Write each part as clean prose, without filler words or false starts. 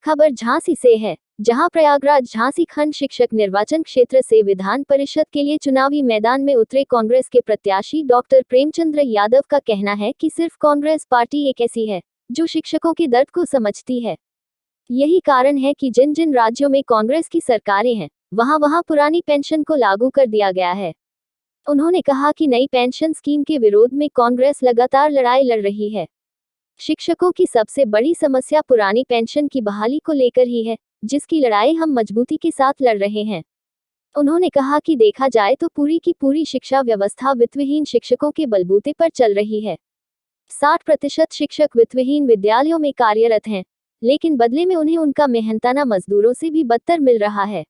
खबर झांसी से है, जहां प्रयागराज झांसी खंड शिक्षक निर्वाचन क्षेत्र से विधान परिषद के लिए चुनावी मैदान में उतरे कांग्रेस के प्रत्याशी डॉक्टर प्रेमचंद्र यादव का कहना है कि सिर्फ कांग्रेस पार्टी एक ऐसी है जो शिक्षकों के दर्द को समझती है। यही कारण है कि जिन जिन राज्यों में कांग्रेस की सरकारें हैं, वहां पुरानी पेंशन को लागू कर दिया गया है। उन्होंने कहा कि नई पेंशन स्कीम के विरोध में कांग्रेस लगातार लड़ाई लड़ रही है। शिक्षकों की सबसे बड़ी समस्या पुरानी पेंशन की बहाली को लेकर ही है, जिसकी लड़ाई हम मजबूती के साथ लड़ रहे हैं। उन्होंने कहा कि देखा जाए तो पूरी की पूरी शिक्षा व्यवस्था वित्तविहीन शिक्षकों के बलबूते पर चल रही है। 60% शिक्षक वित्तविहीन विद्यालयों में कार्यरत हैं, लेकिन बदले में उन्हें उनका मेहनताना मजदूरों से भी बदतर मिल रहा है।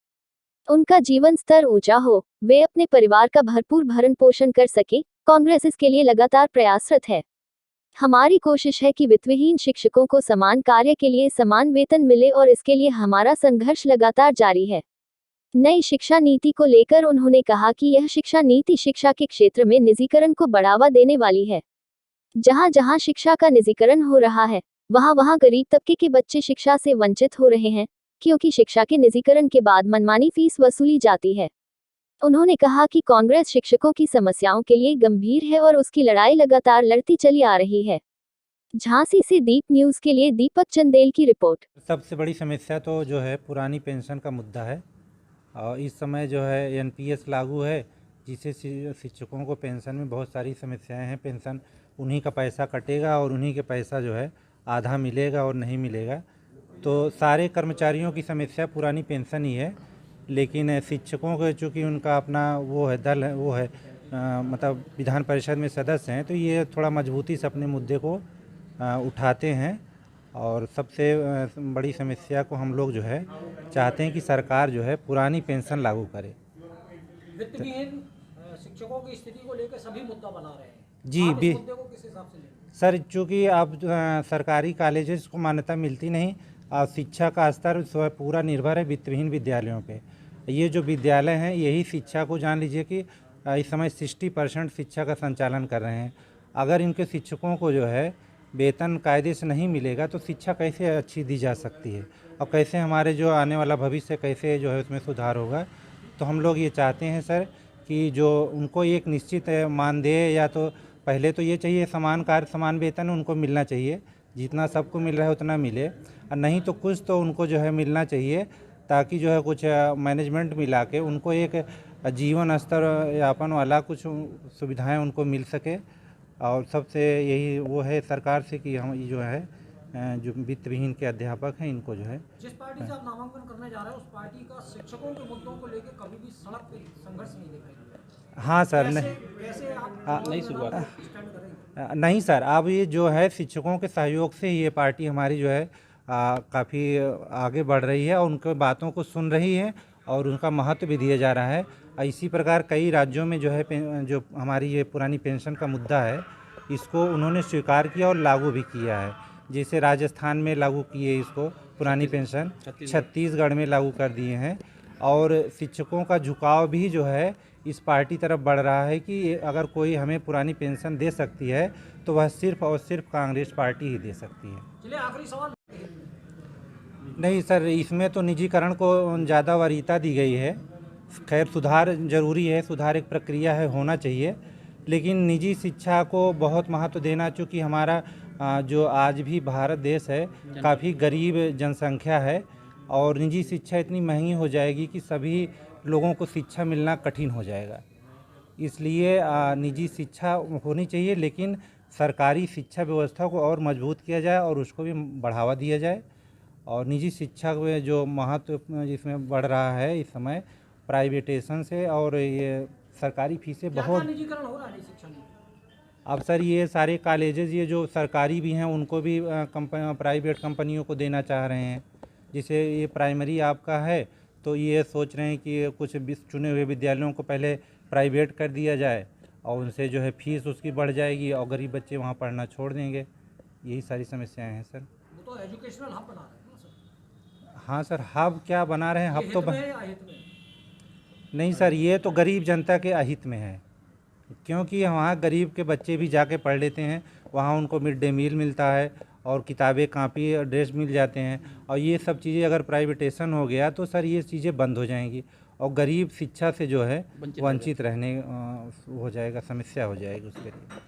उनका जीवन स्तर ऊंचा हो, वे अपने परिवार का भरपूर भरण पोषण कर सके, कांग्रेस इसके लिए लगातार प्रयासरत है। हमारी कोशिश है कि वित्तविहीन शिक्षकों को समान कार्य के लिए समान वेतन मिले और इसके लिए हमारा संघर्ष लगातार जारी है। नई शिक्षा नीति को लेकर उन्होंने कहा कि यह शिक्षा नीति शिक्षा के क्षेत्र में निजीकरण को बढ़ावा देने वाली है। जहां जहां शिक्षा का निजीकरण हो रहा है, वहां गरीब तबके के बच्चे शिक्षा से वंचित हो रहे हैं, क्योंकि शिक्षा के निजीकरण के बाद मनमानी फीस वसूली जाती है। उन्होंने कहा कि कांग्रेस शिक्षकों की समस्याओं के लिए गंभीर है और उसकी लड़ाई लगातार लड़ती चली आ रही है। झांसी से दीप न्यूज के लिए दीपक चंदेल की रिपोर्ट। सबसे बड़ी समस्या तो जो है पुरानी पेंशन का मुद्दा है और इस समय जो है एनपीएस लागू है, जिससे शिक्षकों को पेंशन में बहुत सारी समस्याएं हैं। पेंशन उन्हीं का पैसा कटेगा और उन्हीं के पैसा जो है आधा मिलेगा और नहीं मिलेगा। तो सारे कर्मचारियों की समस्या पुरानी पेंशन ही है, लेकिन शिक्षकों को चूँकि उनका अपना वो है दल है, वो है मतलब विधान परिषद में सदस्य हैं, तो ये थोड़ा मजबूती से अपने मुद्दे को उठाते हैं। और सबसे बड़ी समस्या को हम लोग जो है चाहते हैं कि सरकार जो है पुरानी पेंशन लागू करे। वित्तविहीन शिक्षकों की स्थिति को लेकर सभी मुद्दा बना रहे हैं। जी आप इस मुद्दे को किस हिसाब से लेंगे? सर, चूँकि अब सरकारी कॉलेजेस को मान्यता मिलती नहीं और शिक्षा का स्तर पूरा निर्भर है वित्तविहीन विद्यालयों पे। ये जो विद्यालय हैं यही शिक्षा को जान लीजिए कि इस समय 60% शिक्षा का संचालन कर रहे हैं। अगर इनके शिक्षकों को जो है वेतन कायदे से नहीं मिलेगा तो शिक्षा कैसे अच्छी दी जा सकती है और कैसे हमारे जो आने वाला भविष्य कैसे जो है उसमें सुधार होगा। तो हम लोग ये चाहते हैं सर कि जो उनको एक निश्चित मानदेय या तो पहले तो ये चाहिए समान कार्य समान वेतन उनको मिलना चाहिए, जितना सबको मिल रहा है उतना मिले, और नहीं तो कुछ तो उनको जो है मिलना चाहिए, ताकि जो है कुछ मैनेजमेंट मिला के उनको एक जीवन स्तर यापन वाला कुछ सुविधाएं उनको मिल सके। और सबसे यही वो है सरकार से कि हम जो है जो वित्तविहीन के अध्यापक हैं इनको जो है जिस पार्टी से आप नामांकन करने जा रहे हैं उस पार्टी का शिक्षकों के मुद्दों को लेकर कभी भी सड़क पे संघर्ष नहीं दिखाई देता। हाँ सर, कैसे आप नहीं शुरुआत नहीं सर, अब ये जो है शिक्षकों के सहयोग से ये पार्टी हमारी जो है काफ़ी आगे बढ़ रही है और उनके बातों को सुन रही है और उनका महत्व भी दिया जा रहा है। इसी प्रकार कई राज्यों में जो है जो हमारी ये पुरानी पेंशन का मुद्दा है इसको उन्होंने स्वीकार किया और लागू भी किया है। जैसे राजस्थान में लागू किए इसको पुरानी पेंशन, छत्तीसगढ़ में लागू कर दिए हैं। और शिक्षकों का झुकाव भी जो है इस पार्टी तरफ बढ़ रहा है कि अगर कोई हमें पुरानी पेंशन दे सकती है तो वह सिर्फ और सिर्फ कांग्रेस पार्टी ही दे सकती है। चलिए आखिरी सवाल। नहीं सर, इसमें तो निजीकरण को ज़्यादा वरीयता दी गई है। खैर सुधार जरूरी है, सुधार एक प्रक्रिया है, होना चाहिए, लेकिन निजी शिक्षा को बहुत महत्व देना, चूँकि हमारा जो आज भी भारत देश है काफ़ी गरीब जनसंख्या है और निजी शिक्षा इतनी महंगी हो जाएगी कि सभी लोगों को शिक्षा मिलना कठिन हो जाएगा। इसलिए निजी शिक्षा होनी चाहिए, लेकिन सरकारी शिक्षा व्यवस्था को और मजबूत किया जाए और उसको भी बढ़ावा दिया जाए। और निजी शिक्षा में जो महत्व जिसमें बढ़ रहा है इस समय प्राइवेटेशन से, और ये सरकारी फीसें बहुत निजीकरण हो रहा है शिक्षा में। अब सर ये सारे कॉलेजेस ये जो सरकारी भी हैं उनको भी प्राइवेट कंपनियों को देना चाह रहे हैं। जैसे ये प्राइमरी आपका है तो ये सोच रहे हैं कि कुछ चुने हुए विद्यालयों को पहले प्राइवेट कर दिया जाए और उनसे जो है फीस उसकी बढ़ जाएगी और गरीब बच्चे वहाँ पढ़ना छोड़ देंगे। यही सारी समस्याएं हैं सर। वो तो एजुकेशनल हब बना रहे हैं ना सर। हाँ सर, हब क्या बना रहे हैं, हब तो हित में। नहीं सर, ये तो गरीब जनता के अहित में है, क्योंकि वहाँ गरीब के बच्चे भी जाके पढ़ लेते हैं, वहाँ उनको मिड डे मील मिलता है और किताबें कापी और ड्रेस मिल जाते हैं। और ये सब चीज़ें अगर प्राइवेटेशन हो गया तो सर ये चीज़ें बंद हो जाएंगी और गरीब शिक्षा से जो है वंचित रहने हो जाएगा, समस्या हो जाएगी उसके लिए।